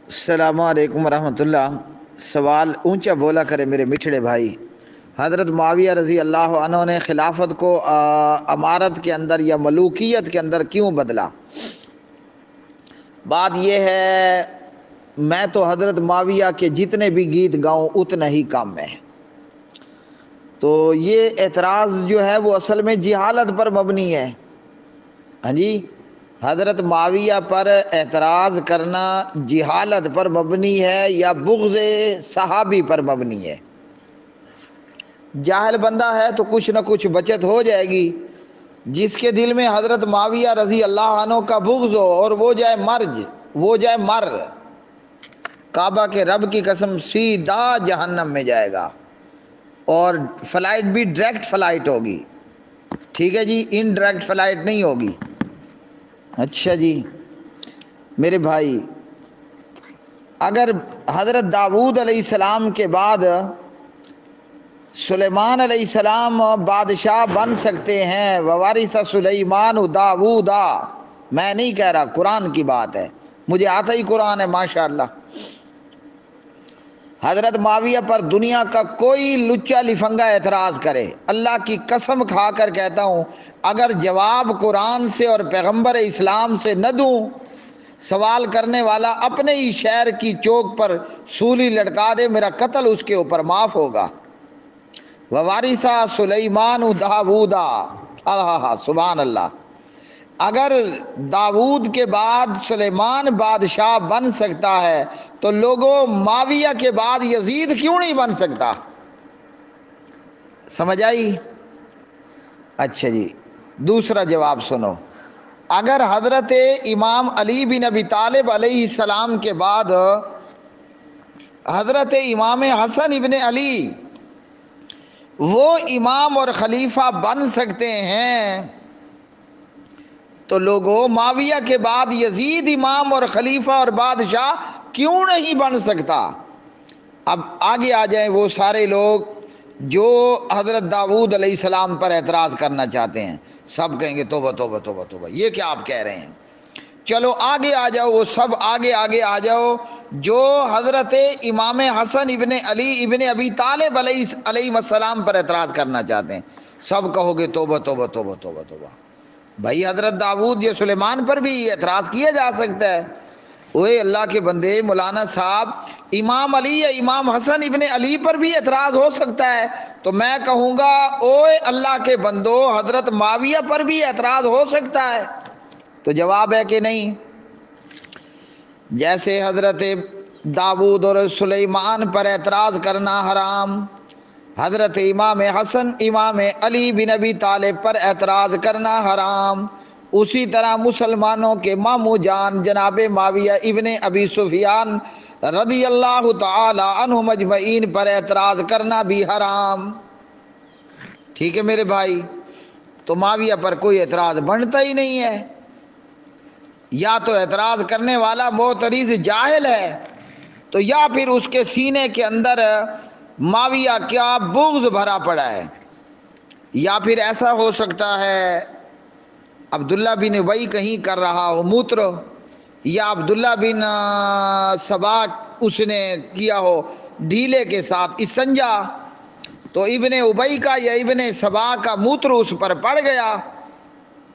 السلام علیکم ورحمۃ اللہ۔ سوال اونچا بولا کرے میرے مٹھڑے بھائی۔ حضرت معاویہ رضی اللہ عنہ نے خلافت کو امارت کے اندر یا ملوکیت کے اندر کیوں بدلا؟ بات یہ ہے، میں تو حضرت معاویہ کے جتنے بھی گیت گاؤں اتنا ہی کم ہے۔ تو یہ اعتراض جو ہے وہ اصل میں جہالت پر مبنی ہے۔ ہاں جی، حضرت معاویہ پر اعتراض کرنا جہالت پر مبنی ہے یا بغض صحابی پر مبنی ہے؟ جاہل بندہ ہے تو کچھ نہ کچھ بچت ہو جائے گی۔ جس کے دل میں حضرت معاویہ رضی اللہ عنہ کا بغض ہو اور وہ جائے مر، کعبہ کے رب کی قسم سیدھا جہنم میں جائے گا، اور فلائٹ بھی ڈائریکٹ فلائٹ ہوگی، ٹھیک ہے جی، ان ڈائریکٹ فلائٹ نہیں ہوگی۔ اچھا جی میرے بھائی، اگر حضرت داؤد علیہ السلام کے بعد سلیمان علیہ السلام بادشاہ بن سکتے ہیں، ووارث سلیمان داؤدا، میں نہیں کہہ رہا، قرآن کی بات ہے، مجھے آتا ہی قرآن ہے ماشاءاللہ۔ حضرت معاویہ پر دنیا کا کوئی لچا لفنگا اعتراض کرے، اللہ کی قسم کھا کر کہتا ہوں، اگر جواب قرآن سے اور پیغمبر اسلام سے نہ دوں، سوال کرنے والا اپنے ہی شہر کی چوک پر سولی لٹکا دے، میرا قتل اس کے اوپر معاف ہوگا۔ ووارثا سلیمان داؤدا، سبحان اللہ۔ اگر داؤد کے بعد سلیمان بادشاہ بن سکتا ہے تو لوگوں معاویہ کے بعد یزید کیوں نہیں بن سکتا؟ سمجھ آئی؟ اچھا جی، دوسرا جواب سنو، اگر حضرت امام علی بن ابی طالب علیہ السلام کے بعد حضرت امام حسن ابن علی وہ امام اور خلیفہ بن سکتے ہیں تو لوگوں معاویہ کے بعد یزید امام اور خلیفہ اور بادشاہ کیوں نہیں بن سکتا؟ اب آگے آ جائیں وہ سارے لوگ جو حضرت داؤد علیہ السلام پر اعتراض کرنا چاہتے ہیں، سب کہیں گے توبہ توبہ توبہ توبہ، یہ کیا آپ کہہ رہے ہیں؟ چلو آگے آ جاؤ، وہ سب آگے آ جاؤ جو حضرت امام حسن ابن علی ابن ابی طالب علیہ السلام پر اعتراض کرنا چاہتے ہیں، سب کہو گے توبہ توبہ توبہ توبہ توبہ۔ بھائی حضرت داؤد یا سلیمان پر بھی اعتراض کیا جا سکتا ہے۔ اوے اللہ کے بندے مولانا صاحب، امام علی یا امام حسن ابن علی پر بھی اعتراض ہو سکتا ہے، تو میں کہوں گا اوے اللہ کے بندو، حضرت معاویہ پر بھی اعتراض ہو سکتا ہے؟ تو جواب ہے کہ نہیں۔ جیسے حضرت داؤد اور سلیمان پر اعتراض کرنا حرام، حضرت امام حسن امام علی بن ابی طالب پر اعتراض کرنا حرام، اسی طرح مسلمانوں کے ماموں جان جناب معاویہ ابن ابی سفیان رضی اللہ تعالی عنہ مجمعین پر اعتراض کرنا بھی حرام۔ ٹھیک ہے میرے بھائی، تو معاویہ پر کوئی اعتراض بنتا ہی نہیں ہے۔ یا تو اعتراض کرنے والا معترض جاہل ہے، تو یا پھر اس کے سینے کے اندر معاویہ کیا بغض بھرا پڑا ہے، یا پھر ایسا ہو سکتا ہے عبداللہ بن ابی کہیں کر رہا ہو موتر، یا عبداللہ بن سبا اس نے کیا ہو ڈھیلے کے ساتھ استنجا، تو ابن ابی کا یا ابن سبا کا موتر اس پر پڑ گیا۔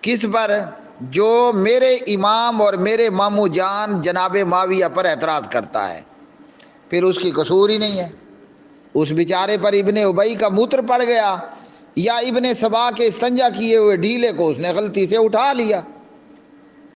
کس پر؟ جو میرے امام اور میرے ماموں جان جناب معاویہ پر اعتراض کرتا ہے، پھر اس کی قصور ہی نہیں ہے، اس بیچارے پر ابن ابی کا موتر پڑ گیا، یا ابن سبا کے استنجا کیے ہوئے ڈھیلے کو اس نے غلطی سے اٹھا لیا۔